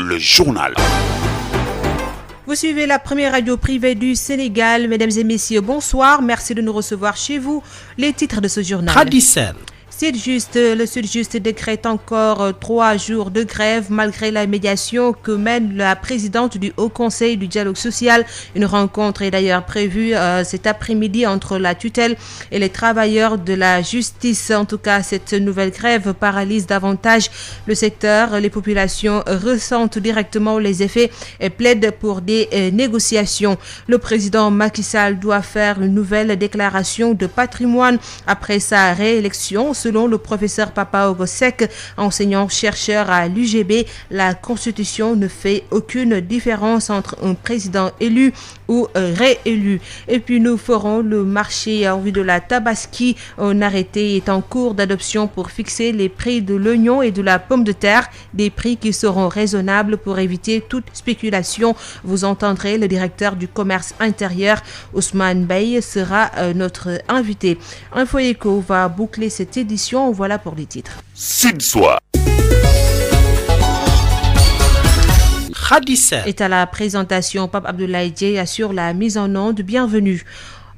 le journal. Vous suivez la première radio privée du Sénégal. Mesdames et messieurs, bonsoir. Merci de nous recevoir chez vous. Les titres de ce journal. Traditionnel. Le Sud-Just décrète encore 3 jours de grève malgré la médiation que mène la présidente du Haut Conseil du dialogue social. Une rencontre est d'ailleurs prévue cet après-midi entre la tutelle et les travailleurs de la justice. En tout cas, cette nouvelle grève paralyse davantage le secteur. Les populations ressentent directement les effets et plaident pour des négociations. Le président Macky Sall doit faire une nouvelle déclaration de patrimoine après sa réélection. Selon le professeur Papa Ogosek, enseignant-chercheur à l'UGB, la Constitution ne fait aucune différence entre un président élu ou réélu. Et puis nous ferons le marché en vue de la Tabaski. Un arrêté est en cours d'adoption pour fixer les prix de l'oignon et de la pomme de terre, des prix qui seront raisonnables pour éviter toute spéculation. Vous entendrez le directeur du commerce intérieur, Ousmane Bey, sera notre invité. Info Éco va boucler cette édition. Voilà pour les titres. Sud-Soir. Est à la présentation, Pape Abdoulaye Dieye assure la mise en onde. Bienvenue.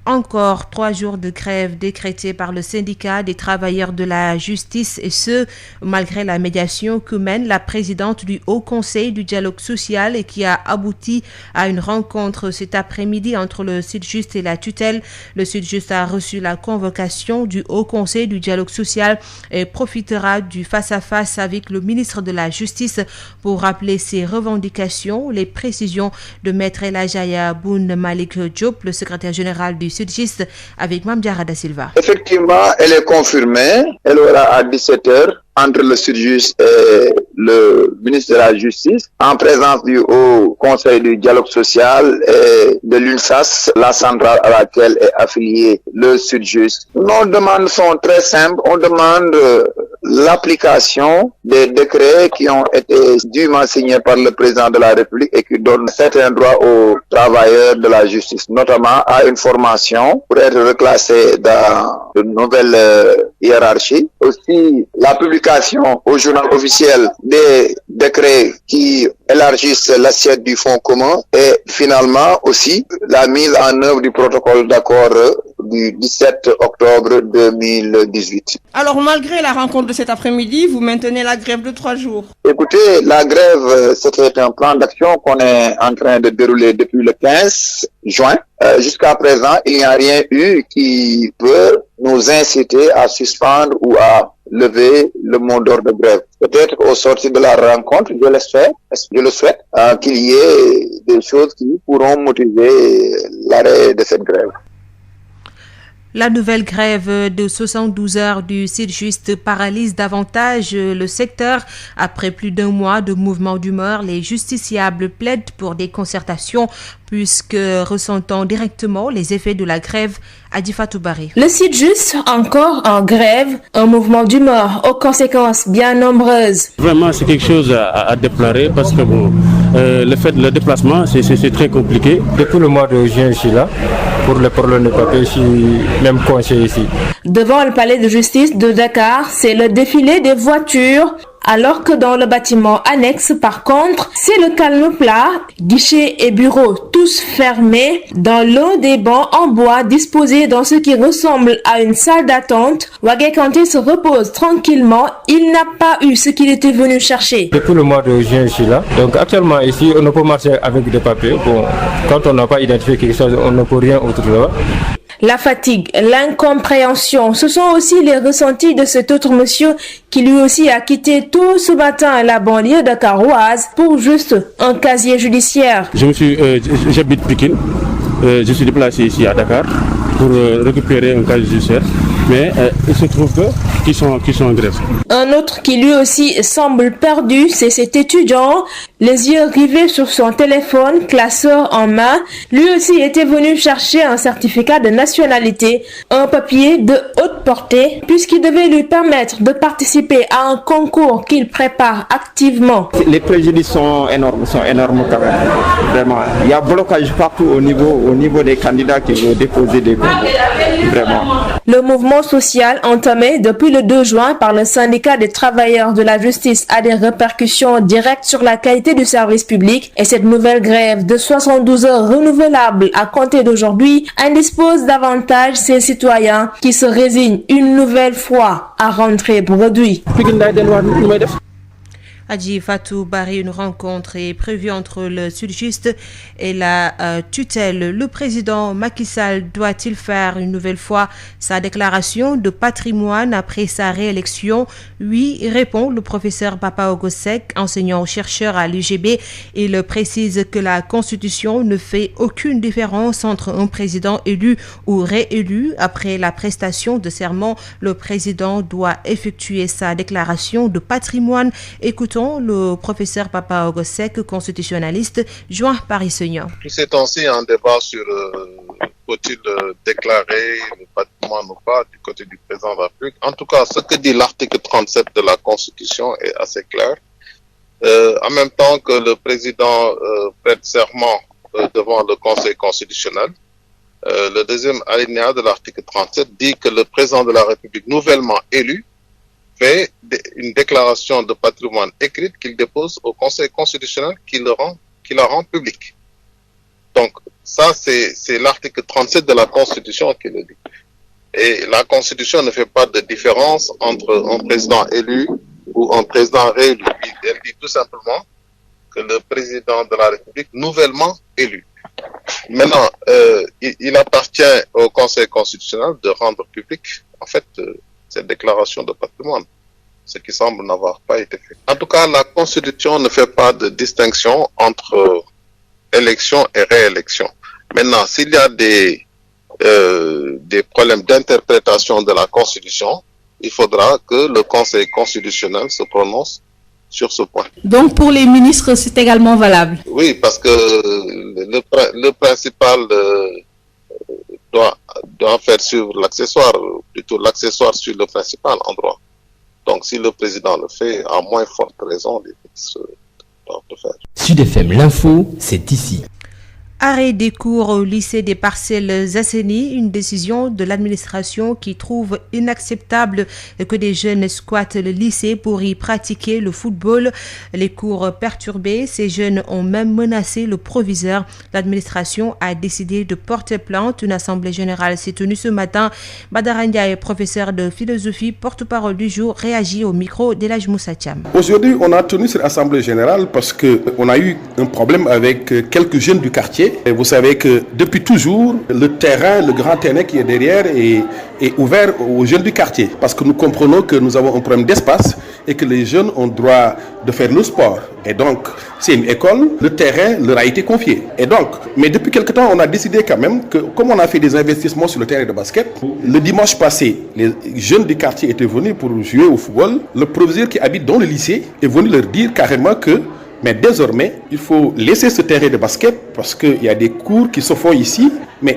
Encore 3 jours de grève décrétés par le syndicat des travailleurs de la justice et ce, malgré la médiation que mène la présidente du Haut Conseil du dialogue social et qui a abouti à une rencontre cet après-midi entre le Sud-Just et la tutelle. Le Sud-Just a reçu la convocation du Haut Conseil du dialogue social et profitera du face-à-face avec le ministre de la Justice pour rappeler ses revendications. Les précisions de Maître El Hadji Boun Malick Diop, le secrétaire général du Sud-Just, avec Mame Diarra Da Silva. Effectivement, elle est confirmée. Elle aura à 17h entre le Sud-Just et le ministre de la Justice, en présence du Haut Conseil du dialogue social et de l'UNSAS, la centrale à laquelle est affilié le Sud-Just. Nos demandes sont très simples. On demande l'application des décrets qui ont été dûment signés par le président de la République et qui donnent certains droits aux travailleurs de la justice, notamment à une formation pour être reclassés dans de nouvelles hiérarchies. Aussi, la publication au journal officiel des décrets qui élargissent l'assiette du fonds commun et finalement aussi la mise en œuvre du protocole d'accord du 17 octobre 2018. Alors, malgré la rencontre de cet après-midi, vous maintenez la grève de 3 jours. Écoutez, la grève, c'était un plan d'action qu'on est en train de dérouler depuis le 15 juin. Jusqu'à présent, il n'y a rien eu qui peut nous inciter à suspendre ou à lever le mot d'ordre de grève. Peut-être au sortir de la rencontre, je le souhaite, qu'il y ait des choses qui pourront motiver l'arrêt de cette grève. La nouvelle grève de 72 heures du Sud-Just paralyse davantage le secteur. Après plus d'1 mois de mouvement d'humeur, les justiciables plaident pour des concertations puisque ressentant directement les effets de la grève. Adifatou Barry. Le Sud-Just encore en grève, un mouvement d'humeur aux conséquences bien nombreuses. Vraiment, c'est quelque chose à déplorer parce que le déplacement, c'est très compliqué. Depuis le mois de juin, je suis là. Pour le problème de papier, je suis même coincé ici. Devant le palais de justice de Dakar, c'est le défilé des voitures. Alors que dans le bâtiment annexe, par contre, c'est le calme plat, guichets et bureaux tous fermés, dans l'un des bancs en bois disposés dans ce qui ressemble à une salle d'attente. Wagué Kanté se repose tranquillement, il n'a pas eu ce qu'il était venu chercher. Depuis le mois de juin, je suis là. Donc actuellement ici, on ne peut marcher avec des papiers. Bon, quand on n'a pas identifié quelque chose, on ne peut rien autre là. La fatigue, l'incompréhension, ce sont aussi les ressentis de cet autre monsieur qui lui aussi a quitté tout ce matin la banlieue dakaroise pour juste un casier judiciaire. J'habite Pikine, je suis déplacé ici à Dakar pour récupérer un casier judiciaire, mais il se trouve qu'ils sont en grève. Un autre qui lui aussi semble perdu, c'est cet étudiant, les yeux rivés sur son téléphone, classeur en main. Lui aussi était venu chercher un certificat de nationalité, un papier de haute portée, puisqu'il devait lui permettre de participer à un concours qu'il prépare activement. Les préjudices sont énormes quand même. Vraiment, il y a blocage partout au niveau des candidats qui veulent déposer des concours. Vraiment. Le mouvement social entamé depuis le 2 juin par le syndicat des travailleurs de la justice a des répercussions directes sur la qualité du service public et cette nouvelle grève de 72 heures renouvelable à compter d'aujourd'hui indispose davantage ces citoyens qui se résignent une nouvelle fois à rentrer bredouille. Adji Fatou Bari, une rencontre est prévue entre le Sud-Just et la tutelle. Le président Macky Sall doit-il faire une nouvelle fois sa déclaration de patrimoine après sa réélection? Oui, répond le professeur Papa Ogosek, enseignant-chercheur à l'UGB. Il précise que la Constitution ne fait aucune différence entre un président élu ou réélu. Après la prestation de serment, le président doit effectuer sa déclaration de patrimoine. Écoutons le professeur Papa Ogosek, constitutionnaliste, joint par Isseignan. C'est aussi un débat sur faut-il déclarer le patrimoine ou pas du côté du président de la République. En tout cas, ce que dit l'article 37 de la Constitution est assez clair. En même temps que le président prête serment devant le Conseil constitutionnel, le deuxième alinéa de l'article 37 dit que le président de la République nouvellement élu fait une déclaration de patrimoine écrite qu'il dépose au Conseil constitutionnel qui la rend publique. Donc, ça, c'est l'article 37 de la Constitution qui le dit. Et la Constitution ne fait pas de différence entre un président élu ou un président réélu. Elle dit tout simplement que le président de la République nouvellement élu. Maintenant, il appartient au Conseil constitutionnel de rendre public, en fait, cette déclaration de patrimoine, ce qui semble n'avoir pas été fait. En tout cas, la Constitution ne fait pas de distinction entre élection et réélection. Maintenant, s'il y a des problèmes d'interprétation de la Constitution, il faudra que le Conseil constitutionnel se prononce sur ce point. Donc pour les ministres, c'est également valable? Oui, parce que le principal doit faire suivre l'accessoire, plutôt l'accessoire sur le principal en droit. Donc si le président le fait, à moins forte raison, les ministres doivent le faire. Sud FM, l'info, c'est ici. Arrêt des cours au lycée des Parcelles Assainies, une décision de l'administration qui trouve inacceptable que des jeunes squattent le lycée pour y pratiquer le football. Les cours perturbés, ces jeunes ont même menacé le proviseur. L'administration a décidé de porter plainte. Une assemblée générale s'est tenue ce matin. Badara Ndiaye, professeur de philosophie, porte-parole du jour, réagit au micro d'Elhadji Moussa Thiam. Aujourd'hui, on a tenu cette assemblée générale parce qu'on a eu un problème avec quelques jeunes du quartier. Et vous savez que depuis toujours, le grand terrain qui est derrière est ouvert aux jeunes du quartier. Parce que nous comprenons que nous avons un problème d'espace et que les jeunes ont droit de faire le sport. Et donc, c'est une école, le terrain leur a été confié. Et donc, mais depuis quelque temps, on a décidé quand même que, comme on a fait des investissements sur le terrain de basket, le dimanche passé, les jeunes du quartier étaient venus pour jouer au football. Le proviseur qui habite dans le lycée est venu leur dire carrément que mais désormais, il faut laisser ce terrain de basket parce qu'il y a des cours qui se font ici,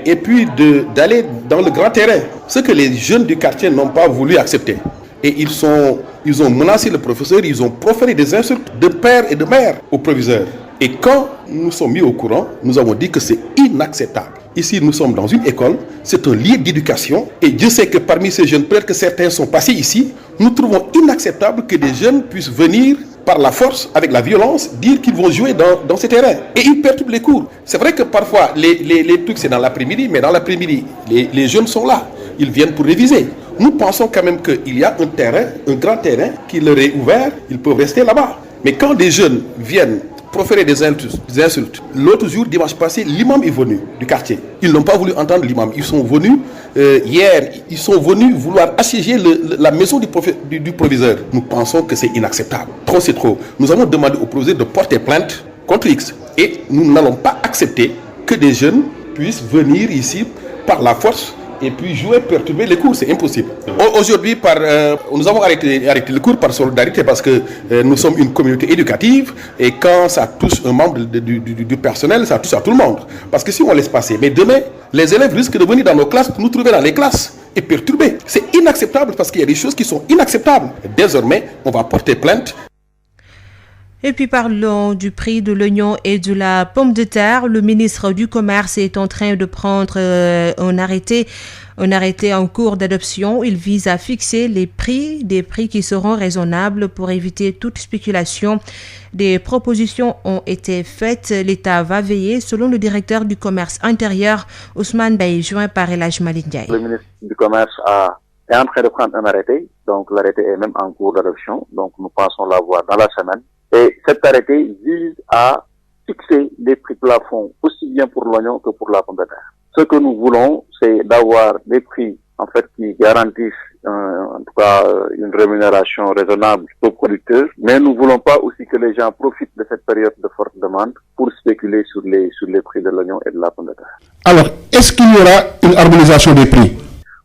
et puis d'aller dans le grand terrain. Ce que les jeunes du quartier n'ont pas voulu accepter. Et ils ont menacé le professeur, ils ont proféré des insultes de père et de mère au proviseur. Et quand nous sommes mis au courant, nous avons dit que c'est inacceptable. Ici, nous sommes dans une école, c'est un lieu d'éducation. Et Dieu sait que parmi ces jeunes, peut-être que certains sont passés ici, nous trouvons inacceptable que des jeunes puissent venir par la force, avec la violence, dire qu'ils vont jouer dans ces terrains. Et ils perturbent les cours. C'est vrai que parfois, les trucs, c'est dans l'après-midi, mais dans l'après-midi, les jeunes sont là. Ils viennent pour réviser. Nous pensons quand même qu'il y a un terrain, un grand terrain, qui leur est ouvert, ils peuvent rester là-bas. Mais quand des jeunes viennent proférer des insultes, l'autre jour, dimanche passé, l'imam est venu du quartier. Ils n'ont pas voulu entendre l'imam. Ils sont venus, hier, ils sont venus vouloir assiéger la maison du proviseur. Nous pensons que c'est inacceptable. Trop, c'est trop. Nous avons demandé au proviseur de porter plainte contre X. Et nous n'allons pas accepter que des jeunes puissent venir ici par la force et puis jouer, perturber les cours, c'est impossible. Aujourd'hui, nous avons arrêté le cours par solidarité parce que nous sommes une communauté éducative et quand ça touche un membre du personnel, ça touche à tout le monde. Parce que si on laisse passer, mais demain, les élèves risquent de venir dans nos classes, nous trouver dans les classes et perturber. C'est inacceptable parce qu'il y a des choses qui sont inacceptables. Désormais, on va porter plainte. Et puis parlons du prix de l'oignon et de la pomme de terre. Le ministre du Commerce est en train de prendre un arrêté en cours d'adoption. Il vise à fixer des prix qui seront raisonnables pour éviter toute spéculation. Des propositions ont été faites. L'État va veiller, selon le directeur du Commerce intérieur, Ousmane Baye, joint par El Hadj Malick Ndiaye. Le ministre du Commerce est en train de prendre un arrêté. Donc l'arrêté est même en cours d'adoption. Donc nous pensons l'avoir dans la semaine. Et cet arrêté vise à fixer des prix plafonds aussi bien pour l'oignon que pour la pomme de terre. Ce que nous voulons, c'est d'avoir des prix qui garantissent en tout cas une rémunération raisonnable aux producteurs, mais nous voulons pas aussi que les gens profitent de cette période de forte demande pour spéculer sur les prix de l'oignon et de la pomme de terre. Alors, est-ce qu'il y aura une harmonisation des prix?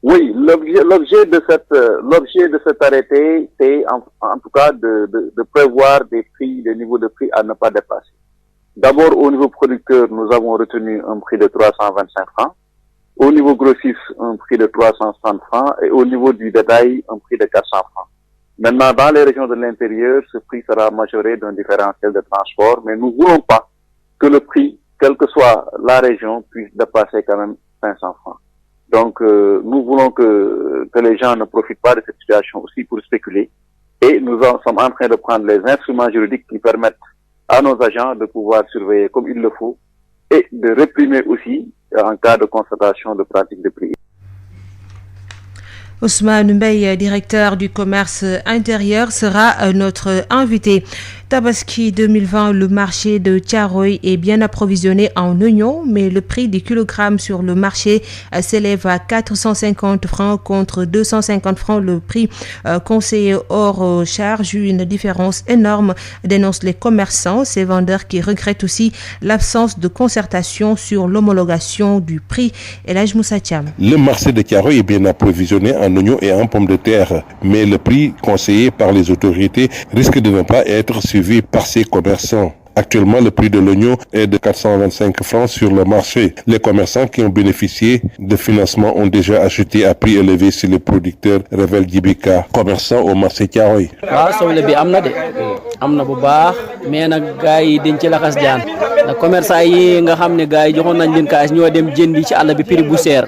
Oui, l'objet de cet arrêté, c'est en tout cas de prévoir des niveaux de prix à ne pas dépasser. D'abord, au niveau producteur, nous avons retenu un prix de 325 francs. Au niveau grossiste, un prix de 330 francs. Et au niveau du détail, un prix de 400 francs. Maintenant, dans les régions de l'intérieur, ce prix sera majoré d'un différentiel de transport. Mais nous ne voulons pas que le prix, quelle que soit la région, puisse dépasser quand même 500 francs. Donc, nous voulons que les gens ne profitent pas de cette situation aussi pour spéculer. Et nous sommes en train de prendre les instruments juridiques qui permettent à nos agents de pouvoir surveiller comme il le faut et de réprimer aussi en cas de constatation de pratiques de prix. Ousmane Mbaye, directeur du commerce intérieur, sera notre invité. Tabaski 2020, le marché de Thiaroye est bien approvisionné en oignons, mais le prix des kilogrammes sur le marché s'élève à 450 francs contre 250 francs le prix conseillé hors charge. Une différence énorme, dénoncent les commerçants, ces vendeurs qui regrettent aussi l'absence de concertation sur l'homologation du prix. El Hadj Moussa Thiam. Le marché de Thiaroye est bien approvisionné en oignons et en pommes de terre, mais le prix conseillé par les autorités risque de ne pas être suivi par ces commerçants. Actuellement, le prix de l'oignon est de 425 francs sur le marché. Les commerçants qui ont bénéficié de financement ont déjà acheté à prix élevé chez les producteurs, révèle Djibika, commerçant au marché Thiaroye. soble bi amna bu baax mais nag gaay yi dañ ci laxas jaan ndax commerçant yi nga xam ne gaay yi joxoon nañ leen kaas ñoo dem jëndi ci àll bi prix bu seer.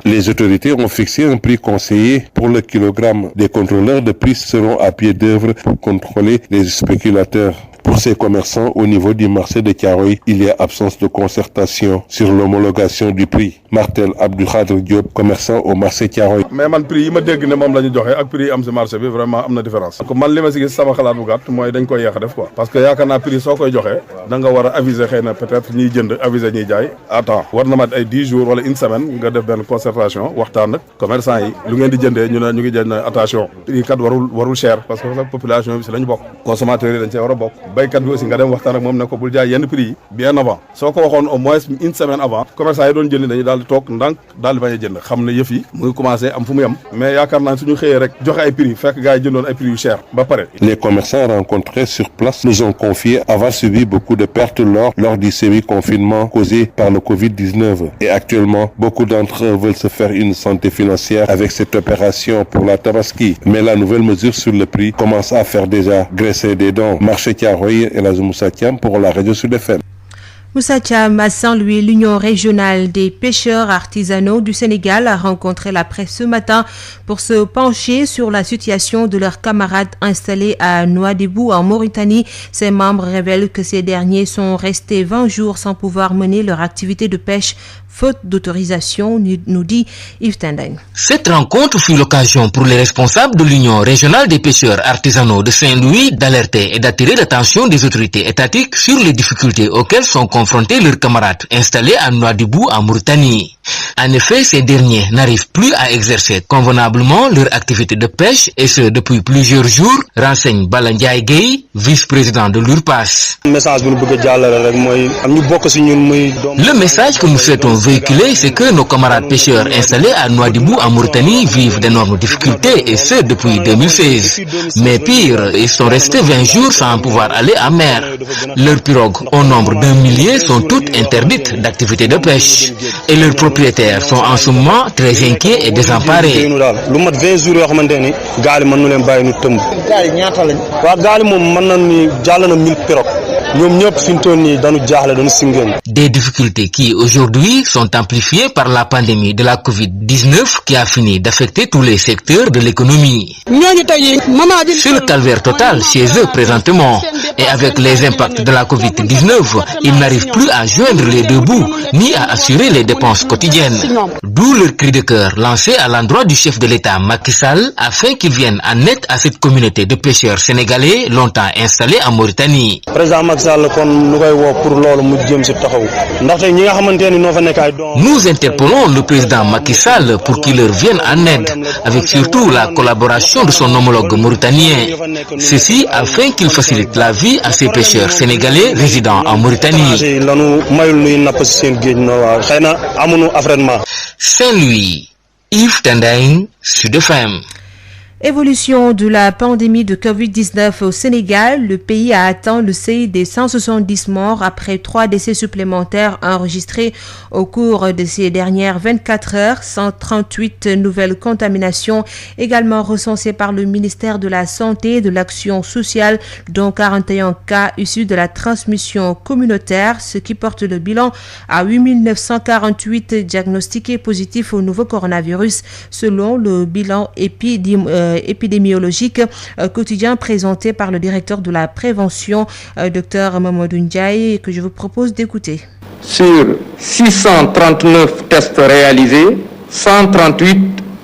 Les autorités ont fixé un prix conseillé pour le kilogramme. Des contrôleurs de prix seront à pied d'œuvre pour contrôler les spéculateurs. Pour ces commerçants, au niveau du marché de Thiaroye, il y a absence de concertation sur l'homologation du prix. Martel Abdou Khadr Diop, commerçant au marché Thiaroye. Mais man prix yi ma dégg ne moom la ñu joxe ak prix yi am ci marché bi vraiment am na différence. Donc man li ma ci gis sama xalaat bu gàtt mooy dañ koy yéex a def quoi. Parce que yaakaar naa prix soo koy joxe da nga war a aviser xëy na peut-être ñiy jënd aviser ñiy jaay. Attends war na mat ay 10 jours wala une semaine nga def benn concertation waxtaan ak commerçant yi lu ngeen di jëndee ñu ne ñu ngi jënd attention prix kat warul cher parce que population bi ci lañ bokk. Consommateurs yi dañ cee war a bokk. Baykat bi aussi nga dem waxtaan ak moom ne ko bul jaay yenn prix yi bien avant soo ko waxoon au moins une semaine avant commerçant yi doon jënd dañuy daal di toog ndànk daal di bañ a jënd xam ne yëf yi mu ngi commencé am fu mu yem mais yaakaar naa suñu xëyee rek joxe ay prix fekk gars yi jëndoon ay prix yu cher ba pare. Les commerçants rencontrés sur place nous ont confié avoir subi beaucoup de pertes lors du semi-confinement causé par le Covid-19 et actuellement beaucoup d'entre eux veulent se faire une santé financière avec cette opération pour la Tabaski, mais la nouvelle mesure sur le prix commence à faire déjà graisser des dents. Marché Thiaroye et la Moussa Thiam pour la radio Sud FM. Moussa Thiam, à Saint-Louis, l'Union régionale des pêcheurs artisanaux du Sénégal a rencontré la presse ce matin pour se pencher sur la situation de leurs camarades installés à Nouadhibou en Mauritanie. Ces membres révèlent que ces derniers sont restés 20 jours sans pouvoir mener leur activité de pêche faute d'autorisation, nous dit Yves Tendeng. Cette rencontre fut l'occasion pour les responsables de l'Union régionale des pêcheurs artisanaux de Saint-Louis d'alerter et d'attirer l'attention des autorités étatiques sur les difficultés auxquelles sont confrontés leurs camarades installés à Nouadhibou en Mauritanie. En effet, ces derniers n'arrivent plus à exercer convenablement leur activité de pêche et ce depuis plusieurs jours, renseigne Balandiaï Gueye, vice-président de l'URPAS. Le message que nous souhaitons véhiculer, c'est que nos camarades pêcheurs installés à Nouadhibou en Mauritanie vivent d'énormes difficultés, et ce depuis 2016. Mais pire, ils sont restés 20 jours sans pouvoir aller à mer. Leurs pirogues, au nombre d'un millier, sont toutes interdites d'activité de pêche. Et leurs propriétaires sont en ce moment très inquiets et désemparés. Des difficultés qui aujourd'hui sont amplifiées par la pandémie de la Covid-19 qui a fini d'affecter tous les secteurs de l'économie. C'est le calvaire total chez eux présentement. Et avec les impacts de la Covid-19, ils n'arrivent plus à joindre les deux bouts ni à assurer les dépenses quotidiennes. D'où leur cri de cœur lancé à l'endroit du chef de l'État Macky Sall afin qu'il vienne en aide à cette communauté de pêcheurs sénégalais longtemps installés en Mauritanie. Nous interpellons le président Macky Sall pour qu'il leur vienne en aide, avec surtout la collaboration de son homologue mauritanien. Ceci afin qu'il facilite la vie à ces pêcheurs sénégalais résidant en Mauritanie. Saint-Louis, Yves Tendeng, Sud FM. Évolution de la pandémie de Covid-19 au Sénégal, le pays a atteint le seuil des 170 morts après 3 décès supplémentaires enregistrés au cours de ces dernières 24 heures, 138 nouvelles contaminations également recensées par le ministère de la Santé et de l'Action sociale, dont 41 cas issus de la transmission communautaire, ce qui porte le bilan à 8948 diagnostiqués positifs au nouveau coronavirus, selon le bilan épidémiologique quotidien présenté par le directeur de la prévention, Dr Mamadou Ndiaye, que je vous propose d'écouter. Sur 639 tests réalisés, 138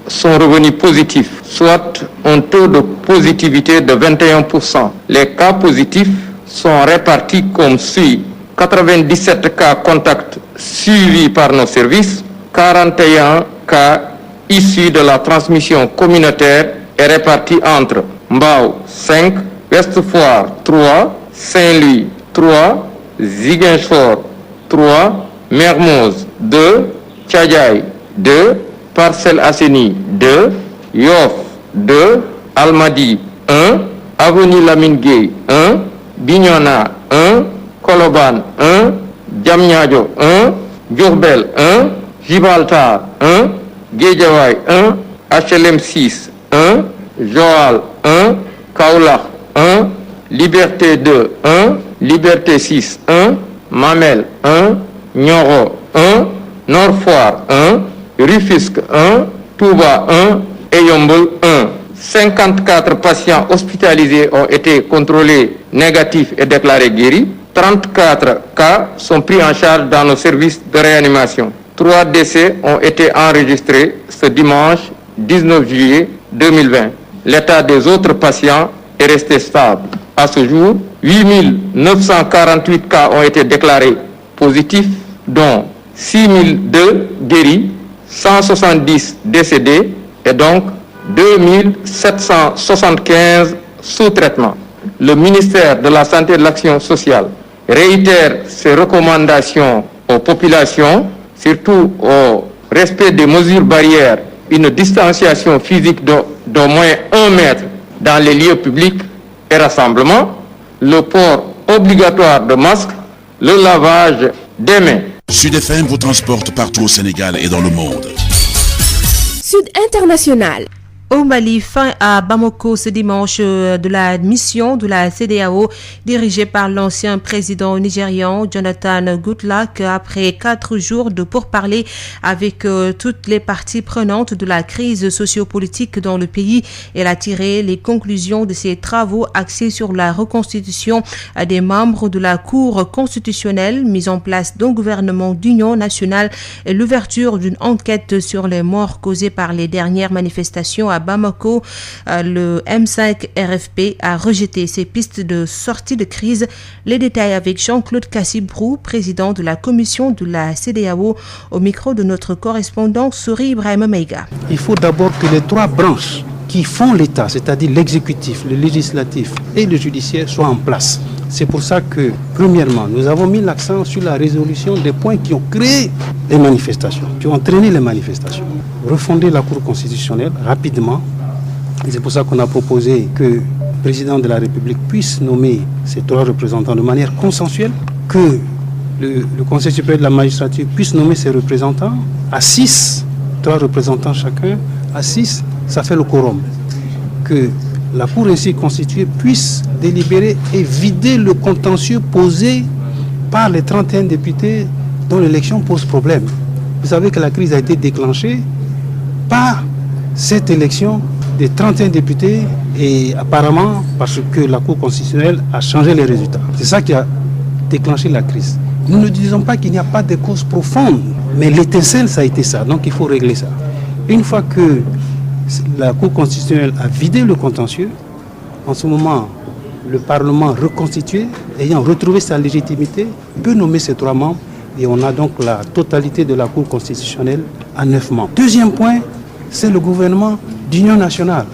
sont revenus positifs, soit un taux de positivité de 21%. Les cas positifs sont répartis comme suit: 97 cas contacts suivis par nos services, 41 cas issus de la transmission communautaire est réparti entre Mbao 5, Ouest Foire 3, Saint-Louis 3, Ziguinchor 3, Mermoz 2, Tchadjaï 2, Parcelles Assainies 2, Yoff 2, Almadi 1, Avenue Lamine Gueye 1, Bignona 1, Koloban 1, Diamniadio 1, Diourbel 1, Gibraltar 1, Guédiawaye 1, HLM 6 1, Joal 1, Kaolack 1, Liberté 2 1, Liberté 6 1, Mamel 1, Nioro 1, Nord Foire 1, Rufisque 1, Touba 1 et Yombol 1. 54 patients hospitalisés ont été contrôlés négatifs et déclarés guéris. 34 cas sont pris en charge dans nos services de réanimation. 3 décès ont été enregistrés ce dimanche 19 juillet 2020. L'état des autres patients est resté stable. À ce jour, 8948 cas ont été déclarés positifs, dont 6002 guéris, 170 décédés et donc 2775 sous traitement. Le ministère de la Santé et de l'Action sociale réitère ses recommandations aux populations, surtout au respect des mesures barrières, une distanciation physique d'au moins 1 mètre dans les lieux publics et rassemblements, le port obligatoire de masques, le lavage des mains. Sud FM vous transporte partout au Sénégal et dans le monde. Sud International. Au Mali, fin à Bamako ce dimanche de la mission de la CEDEAO dirigée par l'ancien président nigérian Jonathan Goodluck après 4 jours de pourparlers avec toutes les parties prenantes de la crise sociopolitique dans le pays. Elle a tiré les conclusions de ses travaux axés sur la reconstitution des membres de la Cour constitutionnelle, mise en place d'un gouvernement d'union nationale et l'ouverture d'une enquête sur les morts causées par les dernières manifestations à Bamako. Le M5 RFP a rejeté ces pistes de sortie de crise. Les détails avec Jean-Claude Kassibrou, président de la commission de la CEDEAO, au micro de notre correspondant Souri Ibrahima Meiga. Il faut d'abord que les 3 branches qui font l'État, c'est-à-dire l'exécutif, le législatif et le judiciaire soient en place. C'est pour ça que, premièrement, nous avons mis l'accent sur la résolution des points qui ont créé les manifestations, qui ont entraîné les manifestations. Refonder la Cour constitutionnelle rapidement. Et c'est pour ça qu'on a proposé que le président de la République puisse nommer ses 3 représentants de manière consensuelle, que le Conseil supérieur de la magistrature puisse nommer ses représentants à 6, 3 représentants chacun, à 6, ça fait le quorum. Que la Cour ainsi constituée puisse délibérer et vider le contentieux posé par les 31 députés dont l'élection pose problème. Vous savez que la crise a été déclenchée par cette élection des 31 députés et apparemment parce que la Cour constitutionnelle a changé les résultats. C'est ça qui a déclenché la crise. Nous ne disons pas qu'il n'y a pas de cause profonde, mais l'étincelle, ça a été ça. Donc il faut régler ça. Une fois que la Cour constitutionnelle a vidé le contentieux, en ce moment, le Parlement reconstitué, ayant retrouvé sa légitimité, peut nommer ses 3 membres et on a donc la totalité de la Cour constitutionnelle à 9 membres. Deuxième point, c'est le gouvernement d'union nationale.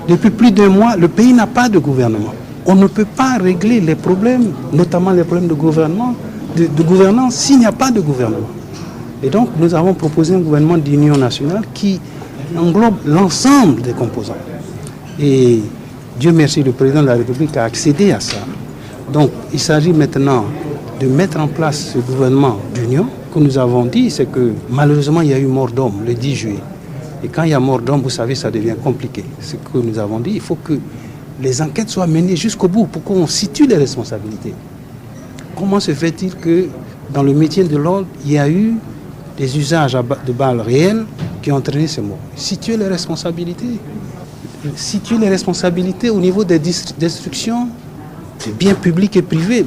Depuis plus d'1 mois, le pays n'a pas de gouvernement. On ne peut pas régler les problèmes, notamment les problèmes de gouvernance, s'il n'y a pas de gouvernement. Et donc, nous avons proposé un gouvernement d'union nationale qui englobe l'ensemble des composants. Et Dieu merci, le président de la République a accédé à ça. Donc, il s'agit maintenant de mettre en place ce gouvernement d'union. Ce que nous avons dit, c'est que malheureusement, il y a eu mort d'homme le 10 juillet. Et quand il y a mort d'homme, vous savez, ça devient compliqué. Ce que nous avons dit, il faut que les enquêtes soient menées jusqu'au bout pour qu'on situe les responsabilités. Comment se fait-il que dans le métier de l'ordre, il y a eu des usages de balles réelles qui ont entraîné ces morts? Situer les responsabilités. Situer les responsabilités au niveau des destructions de biens publics et privés.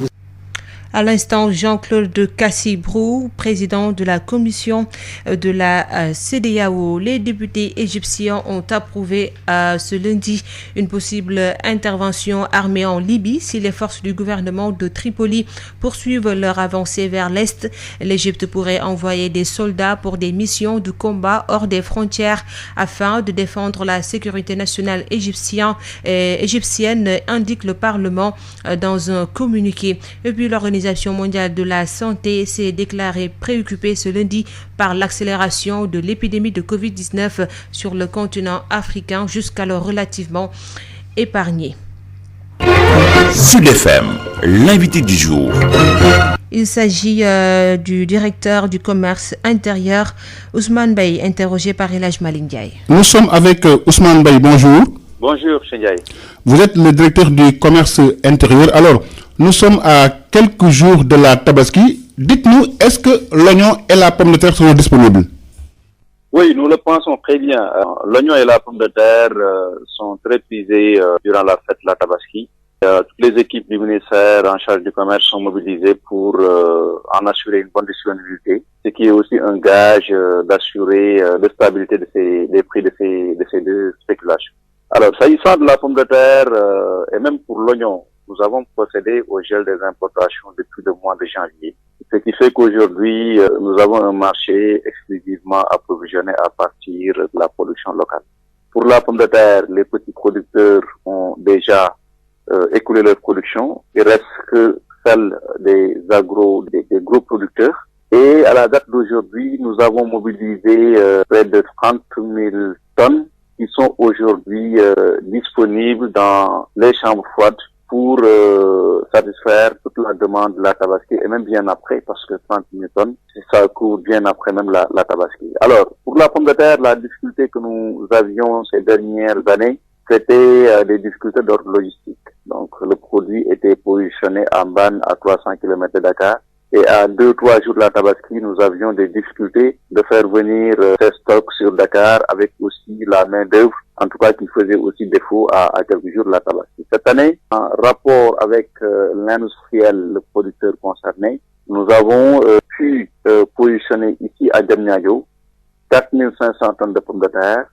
À l'instant, Jean-Claude Kassibrou, président de la commission de la CEDEAO. Les députés égyptiens ont approuvé ce lundi une possible intervention armée en Libye si les forces du gouvernement de Tripoli poursuivent leur avancée vers l'Est. L'Égypte pourrait envoyer des soldats pour des missions de combat hors des frontières afin de défendre la sécurité nationale égyptienne, indique le Parlement dans un communiqué. Et puis l'Organisation mondiale de la santé s'est déclarée préoccupée ce lundi par l'accélération de l'épidémie de Covid-19 sur le continent africain, jusqu'alors relativement épargné. Sud FM, l'invité du jour. Il s'agit du directeur du commerce intérieur, Ousmane Bey, interrogé par El Hadj Malick Ndiaye. Nous sommes avec Ousmane Bey, bonjour. Bonjour, Ndiaye. Vous êtes le directeur du commerce intérieur. Alors, nous sommes à quelques jours de la Tabaski. Dites-nous, est-ce que l'oignon et la pomme de terre seront disponibles? Oui, nous le pensons très bien. L'oignon et la pomme de terre sont très prisés durant la fête de la Tabaski. Toutes les équipes du ministère en charge du commerce sont mobilisées pour en assurer une bonne disponibilité, ce qui est aussi un gage d'assurer la stabilité des prix de ces deux spéculations. Alors, s'agissant de la pomme de terre et même pour l'oignon, nous avons procédé au gel des importations depuis le mois de janvier. Ce qui fait qu'aujourd'hui, nous avons un marché exclusivement approvisionné à partir de la production locale. Pour la pomme de terre, les petits producteurs ont déjà écoulé leur production. Il reste que celle des gros producteurs. Et à la date d'aujourd'hui, nous avons mobilisé près de 30 000 tonnes qui sont aujourd'hui disponibles dans les chambres froides pour satisfaire toute la demande de la Tabaski et même bien après, parce que 30 000 tonnes, ça court bien après même la Tabaski. Alors, pour la pomme de terre, la difficulté que nous avions ces dernières années, c'était des difficultés d'ordre logistique. Donc, le produit était positionné en banne à 300 km de Dakar. Et à 2-3 jours de la Tabaski, nous avions des difficultés de faire venir ces stocks sur Dakar avec aussi la main-d'œuvre, en tout cas qui faisait aussi défaut à quelques jours de la Tabaski. Cette année, en rapport avec l'industriel, le producteur concerné, nous avons pu positionner ici à Diamniadio 4500 tonnes de pommes de terre.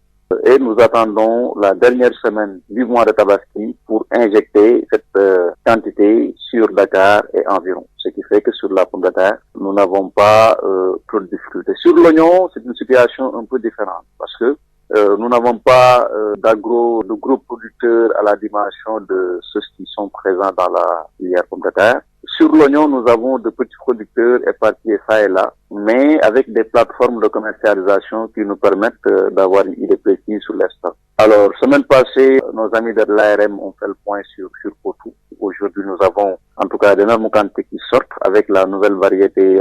Et nous attendons la dernière semaine du mois de Tabaski pour injecter cette quantité sur Dakar et environ. Ce qui fait que sur la pomme de terre, nous n'avons pas trop de difficultés. Sur l'oignon, c'est une situation un peu différente parce que Nous n'avons pas de gros producteurs à la dimension de ceux qui sont présents dans la filière pomme de terre. Sur l'oignon, nous avons de petits producteurs éparpillés ça et là, mais avec des plateformes de commercialisation qui nous permettent d'avoir une idée précise sur les stocks. Alors, semaine passée, nos amis de l'ARM ont fait le point sur Potou. Aujourd'hui, nous avons en tout cas d'énormes quantités qui sortent avec la nouvelle variété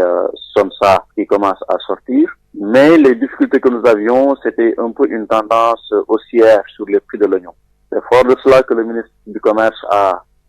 Sonsa qui commence à sortir. Mais les difficultés que nous avions, c'était un peu une tendance haussière sur les prix de l'oignon. C'est fort de cela que le ministre du Commerce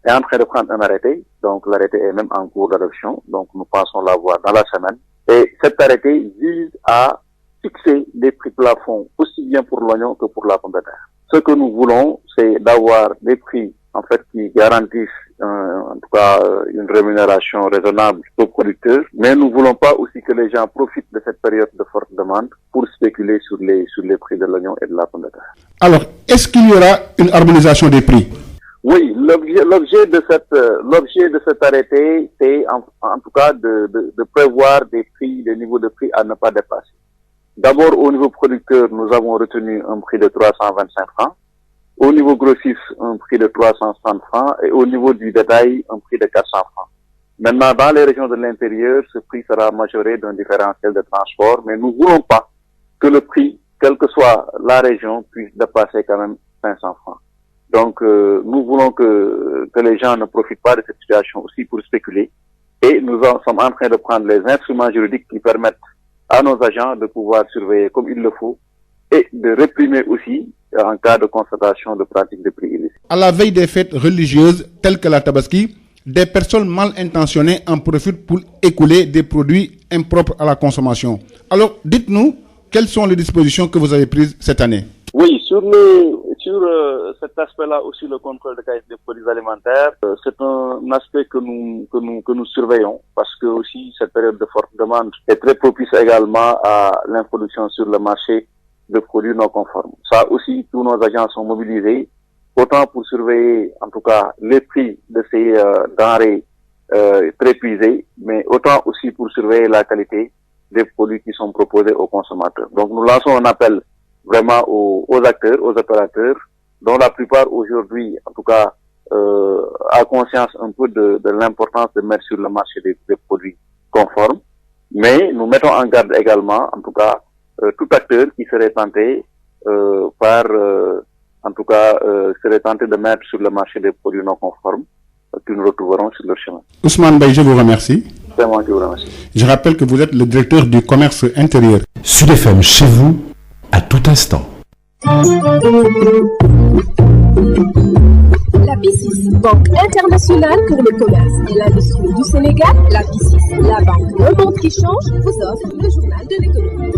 est en train de prendre un arrêté. Donc l'arrêté est même en cours d'adoption. Donc nous pensons l'avoir dans la semaine. Et cet arrêté vise à fixer des prix plafonds aussi bien pour l'oignon que pour la pomme de terre. Ce que nous voulons, c'est d'avoir des prix en fait qui garantissent en tout cas une rémunération raisonnable aux producteurs, mais nous voulons pas aussi que les gens profitent de cette période de forte demande pour spéculer sur les prix de l'oignon et de la pomme de terre. Alors, est-ce qu'il y aura une harmonisation des prix? Oui, l'objet de cet arrêté, c'est en tout cas de prévoir des prix, des niveaux de prix à ne pas dépasser. D'abord, au niveau producteur, nous avons retenu un prix de 325 francs. Au niveau grossiste, un prix de 360 francs. Et au niveau du détail, un prix de 400 francs. Maintenant, dans les régions de l'intérieur, ce prix sera majoré d'un différentiel de transport. Mais nous ne voulons pas que le prix, quelle que soit la région, puisse dépasser quand même 500 francs. Donc, nous voulons que les gens ne profitent pas de cette situation aussi pour spéculer. Et nous sommes en train de prendre les instruments juridiques qui permettent à nos agents de pouvoir surveiller comme il le faut et de réprimer aussi en cas de constatation de pratiques de prix illicites. À la veille des fêtes religieuses telles que la Tabaski, des personnes mal intentionnées en profitent pour écouler des produits impropres à la consommation. Alors, dites-nous, quelles sont les dispositions que vous avez prises cette année? Oui, sur cet aspect-là aussi, le contrôle de qualité des produits alimentaires, c'est un aspect que nous surveillons parce que aussi cette période de forte demande est très propice également à l'introduction sur le marché de produits non conformes. Ça aussi, tous nos agents sont mobilisés, autant pour surveiller en tout cas les prix de ces denrées très prisées, mais autant aussi pour surveiller la qualité des produits qui sont proposés aux consommateurs. Donc nous lançons un appel vraiment aux acteurs, aux opérateurs, dont la plupart aujourd'hui, en tout cas, a conscience un peu de l'importance de mettre sur le marché des produits conformes. Mais nous mettons en garde également, en tout cas, tout acteur qui serait tenté serait tenté de mettre sur le marché des produits non conformes que nous retrouverons sur leur chemin. Ousmane Baye, je vous remercie. C'est moi qui vous remercie. Je rappelle que vous êtes le directeur du commerce intérieur. Sud FM, chez vous, à tout instant. La BICIS, Banque internationale pour le commerce et l'industrie du Sénégal, la BICIS, la banque Le Monde qui change, vous offre le journal de l'économie.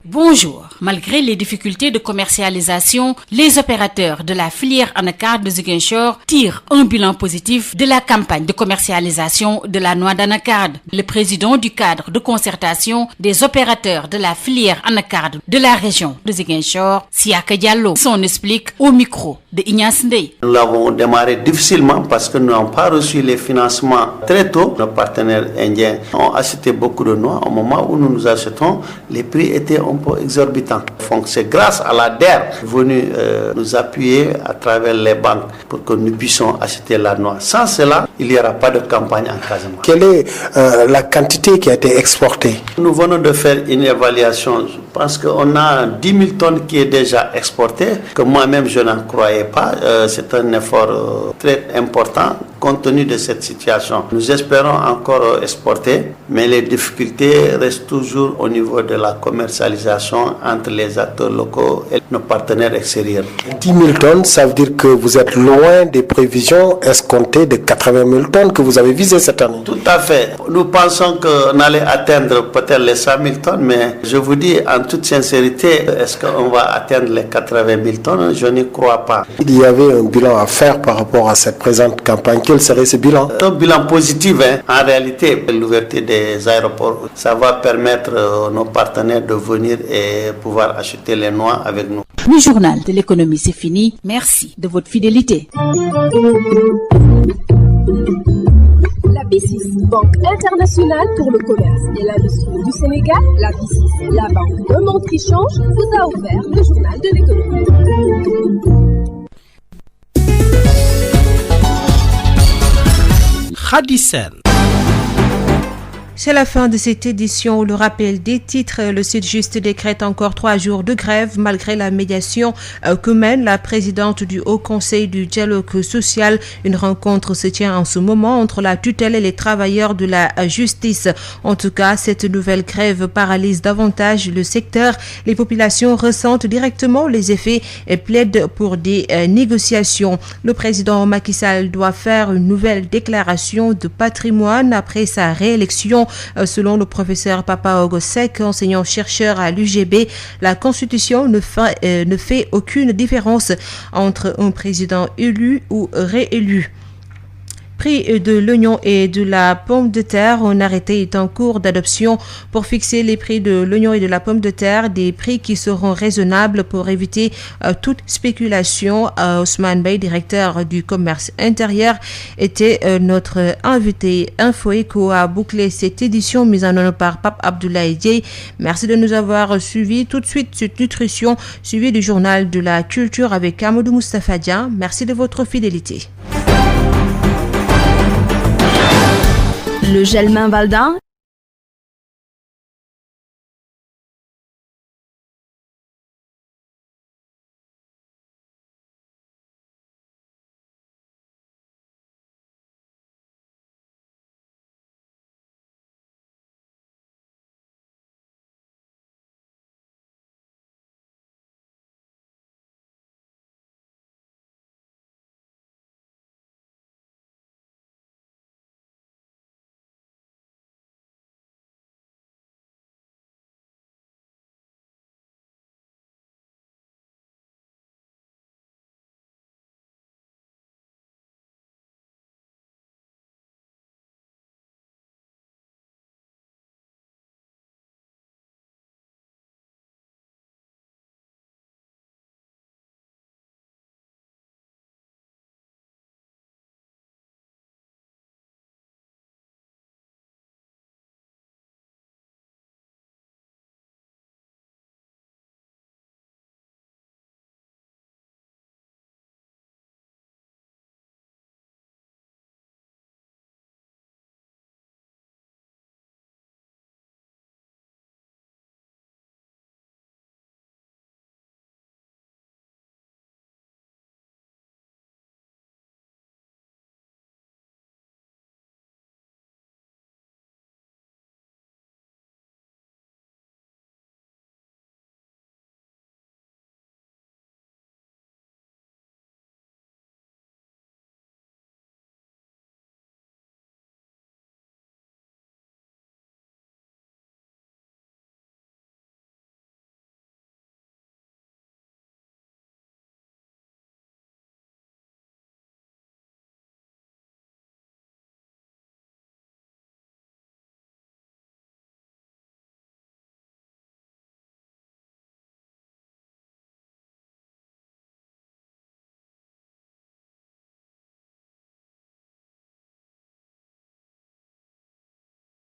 Bonjour. Malgré les difficultés de commercialisation, les opérateurs de la filière anacarde de Ziguinchor tirent un bilan positif de la campagne de commercialisation de la noix d'anacarde. Le président du cadre de concertation des opérateurs de la filière anacarde de la région de Ziguinchor, Siaka Diallo, s'en explique au micro de Ignace Ndeye. Nous l'avons démarré difficilement parce que nous n'avons pas reçu les financements très tôt. Nos partenaires indiens ont acheté beaucoup de noix. Au moment où nous achetons, les prix étaient un peu exorbitants. Donc c'est grâce à la DER venue nous appuyer à travers les banques pour que nous puissions acheter la noix. Sans cela, il n'y aura pas de campagne en Casamance. Quelle est la quantité qui a été exportée? Nous venons de faire une évaluation. Je pense qu'on a 10 000 tonnes qui est déjà exportée, que moi-même je n'en croyais pas. C'est un effort très important compte tenu de cette situation. Nous espérons encore exporter, mais les difficultés restent toujours au niveau de la commercialisation entre les acteurs locaux et nos partenaires extérieurs. 10 000 tonnes, ça veut dire que vous êtes loin des prévisions escomptées de 80 000 tonnes que vous avez visées cette année. Tout à fait. Nous pensons qu'on allait atteindre peut-être les 100 000 tonnes, mais je vous dis en toute sincérité, est-ce qu'on va atteindre les 80 000 tonnes? Je n'y crois pas. Il y avait un bilan à faire par rapport à cette présente campagne. Quel serait ce bilan? Un bilan positif. En réalité, l'ouverture des aéroports, ça va permettre à nos partenaires de venir et pouvoir acheter les noix avec nous. Le journal de l'économie, c'est fini. Merci de votre fidélité. La B6, Banque internationale pour le commerce et l'industrie du Sénégal, la B6, la banque Le Monde qui change, vous a offert le journal de l'économie. Khadisen. C'est la fin de cette édition. Le rappel des titres. Le Sytjust décrète encore 3 jours de grève malgré la médiation que mène la présidente du Haut Conseil du dialogue social. Une rencontre se tient en ce moment entre la tutelle et les travailleurs de la justice. En tout cas, cette nouvelle grève paralyse davantage le secteur. Les populations ressentent directement les effets et plaident pour des négociations. Le président Macky Sall doit faire une nouvelle déclaration de patrimoine après sa réélection. Selon le professeur Papa Ogosek, enseignant-chercheur à l'UGB, la Constitution ne fait aucune différence entre un président élu ou réélu. Prix de l'oignon et de la pomme de terre, un arrêté est en cours d'adoption pour fixer les prix de l'oignon et de la pomme de terre, des prix qui seront raisonnables pour éviter toute spéculation. Ousmane Bey, directeur du commerce intérieur, était notre invité. Info Éco a bouclé cette édition mise en œuvre par Pape Abdoulaye Dieye. Merci de nous avoir suivis. Tout de suite, cette nutrition, suivi du journal de la culture avec Amadou Moustapha Dian. Merci de votre fidélité. Le gel main Valdin